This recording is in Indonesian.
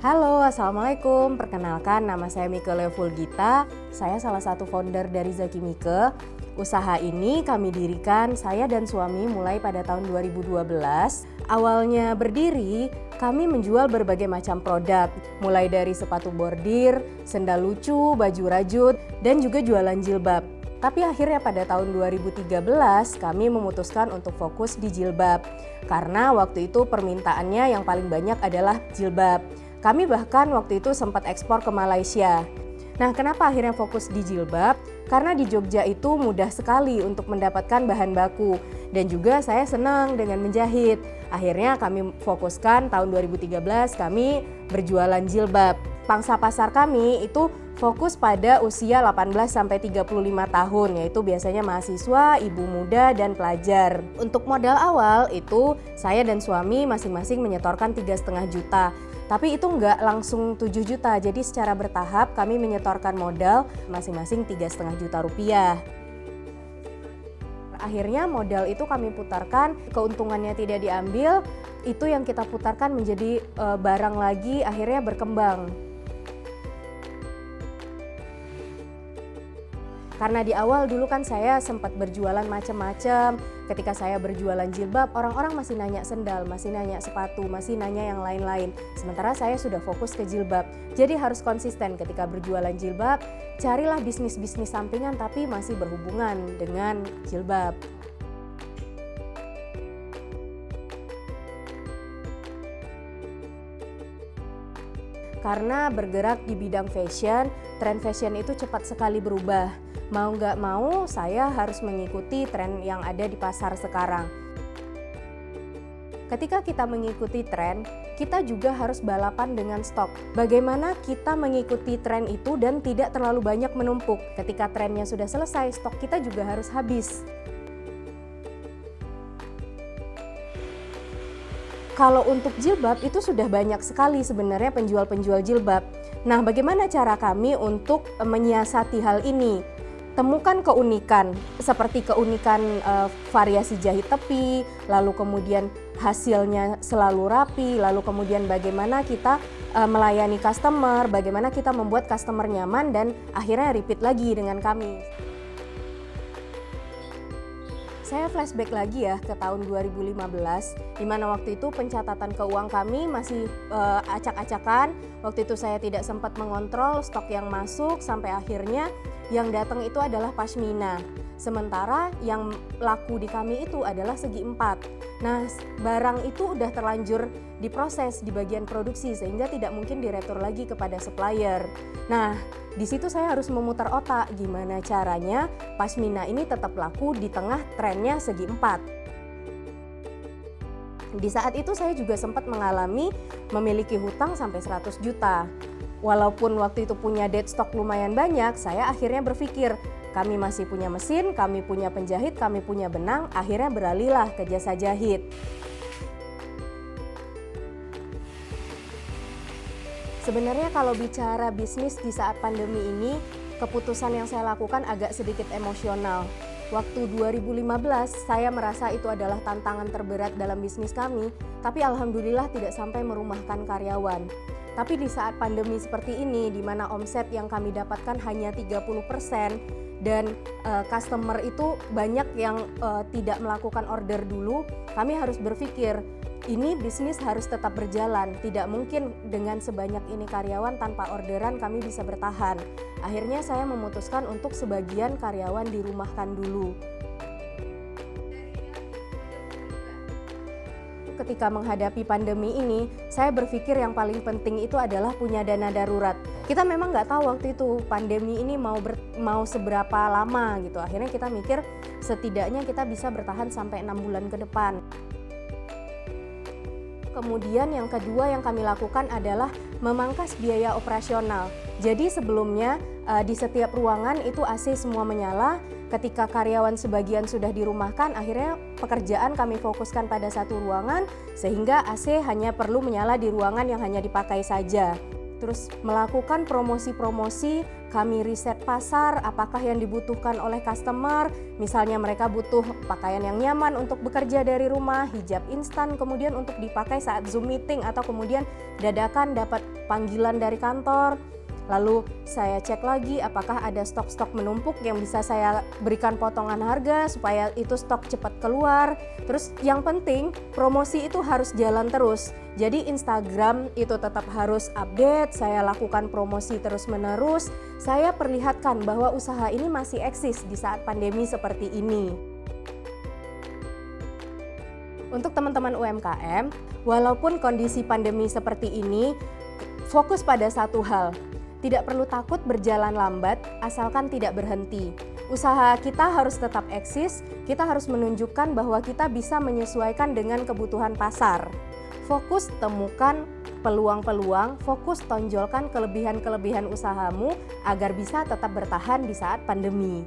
Halo, Assalamualaikum. Perkenalkan, nama saya Mike Leovulgita. Saya salah satu founder dari Zaki Mike. Usaha ini kami dirikan saya dan suami mulai pada tahun 2012. Awalnya berdiri, kami menjual berbagai macam produk, mulai dari sepatu bordir, sendal lucu, baju rajut, dan juga jualan jilbab. Tapi akhirnya pada tahun 2013 kami memutuskan untuk fokus di jilbab. Karena waktu itu permintaannya yang paling banyak adalah jilbab. Kami bahkan waktu itu sempat ekspor ke Malaysia. Nah, kenapa akhirnya fokus di jilbab? Karena di Jogja itu mudah sekali untuk mendapatkan bahan baku. Dan juga saya senang dengan menjahit. Akhirnya kami fokuskan tahun 2013 kami berjualan jilbab. Pangsa pasar kami itu fokus pada usia 18-35 tahun, yaitu biasanya mahasiswa, ibu muda, dan pelajar. Untuk modal awal itu saya dan suami masing-masing menyetorkan 3,5 juta. Tapi itu nggak langsung 7 juta, jadi secara bertahap kami menyetorkan modal masing-masing 3,5 juta rupiah. Akhirnya modal itu kami putarkan, keuntungannya tidak diambil, itu yang kita putarkan menjadi barang lagi, akhirnya berkembang. Karena di awal dulu kan saya sempat berjualan macam-macam. Ketika saya berjualan jilbab, orang-orang masih nanya sendal, masih nanya sepatu, masih nanya yang lain-lain. Sementara saya sudah fokus ke jilbab. Jadi harus konsisten ketika berjualan jilbab, carilah bisnis-bisnis sampingan tapi masih berhubungan dengan jilbab. Karena bergerak di bidang fashion, tren fashion itu cepat sekali berubah. Mau nggak mau, saya harus mengikuti tren yang ada di pasar sekarang. Ketika kita mengikuti tren, kita juga harus balapan dengan stok. Bagaimana kita mengikuti tren itu dan tidak terlalu banyak menumpuk. Ketika trennya sudah selesai, stok kita juga harus habis. Kalau untuk jilbab itu sudah banyak sekali sebenarnya penjual-penjual jilbab. Nah, bagaimana cara kami untuk menyiasati hal ini? Temukan keunikan, seperti keunikan variasi jahit tepi, lalu kemudian hasilnya selalu rapi, lalu kemudian bagaimana kita melayani customer, bagaimana kita membuat customer nyaman dan akhirnya repeat lagi dengan kami. Saya flashback lagi ya ke tahun 2015, di mana waktu itu pencatatan keuangan kami masih acak-acakan. Waktu itu saya tidak sempat mengontrol stok yang masuk, sampai akhirnya yang datang itu adalah pashmina. Sementara yang laku di kami itu adalah segi empat. Nah, barang itu udah terlanjur diproses di bagian produksi sehingga tidak mungkin diretur lagi kepada supplier. Nah, di situ saya harus memutar otak gimana caranya pashmina ini tetap laku di tengah trennya segi empat. Di saat itu saya juga sempat mengalami memiliki hutang sampai 100 juta. Walaupun waktu itu punya dead stock lumayan banyak, saya akhirnya berpikir kami masih punya mesin, kami punya penjahit, kami punya benang, akhirnya beralihlah ke jasa jahit. Sebenarnya kalau bicara bisnis di saat pandemi ini, keputusan yang saya lakukan agak sedikit emosional. Waktu 2015 saya merasa itu adalah tantangan terberat dalam bisnis kami, tapi alhamdulillah tidak sampai merumahkan karyawan. Tapi di saat pandemi seperti ini, di mana omset yang kami dapatkan hanya 30% dan customer itu banyak yang tidak melakukan order dulu, kami harus berpikir, ini bisnis harus tetap berjalan, tidak mungkin dengan sebanyak ini karyawan tanpa orderan kami bisa bertahan. Akhirnya saya memutuskan untuk sebagian karyawan dirumahkan dulu. Ketika menghadapi pandemi ini, saya berpikir yang paling penting itu adalah punya dana darurat. Kita memang nggak tahu waktu itu pandemi ini mau seberapa lama gitu. Akhirnya kita mikir setidaknya kita bisa bertahan sampai 6 bulan ke depan. Kemudian yang kedua yang kami lakukan adalah memangkas biaya operasional. Jadi sebelumnya di setiap ruangan itu AC semua menyala. Ketika karyawan sebagian sudah dirumahkan, akhirnya pekerjaan kami fokuskan pada satu ruangan sehingga AC hanya perlu menyala di ruangan yang hanya dipakai saja. terus melakukan promosi-promosi, kami riset pasar, apakah yang dibutuhkan oleh customer, misalnya mereka butuh pakaian yang nyaman untuk bekerja dari rumah, hijab instan kemudian untuk dipakai saat Zoom meeting atau kemudian dadakan dapat panggilan dari kantor. Lalu saya cek lagi apakah ada stok-stok menumpuk yang bisa saya berikan potongan harga supaya itu stok cepat keluar. Terus yang penting promosi itu harus jalan terus. Jadi Instagram itu tetap harus update, saya lakukan promosi terus-menerus. Saya perlihatkan bahwa usaha ini masih eksis di saat pandemi seperti ini. Untuk teman-teman UMKM, walaupun kondisi pandemi seperti ini, fokus pada satu hal. Tidak perlu takut berjalan lambat, asalkan tidak berhenti. Usaha kita harus tetap eksis, kita harus menunjukkan bahwa kita bisa menyesuaikan dengan kebutuhan pasar. Fokus temukan peluang-peluang, fokus tonjolkan kelebihan-kelebihan usahamu agar bisa tetap bertahan di saat pandemi.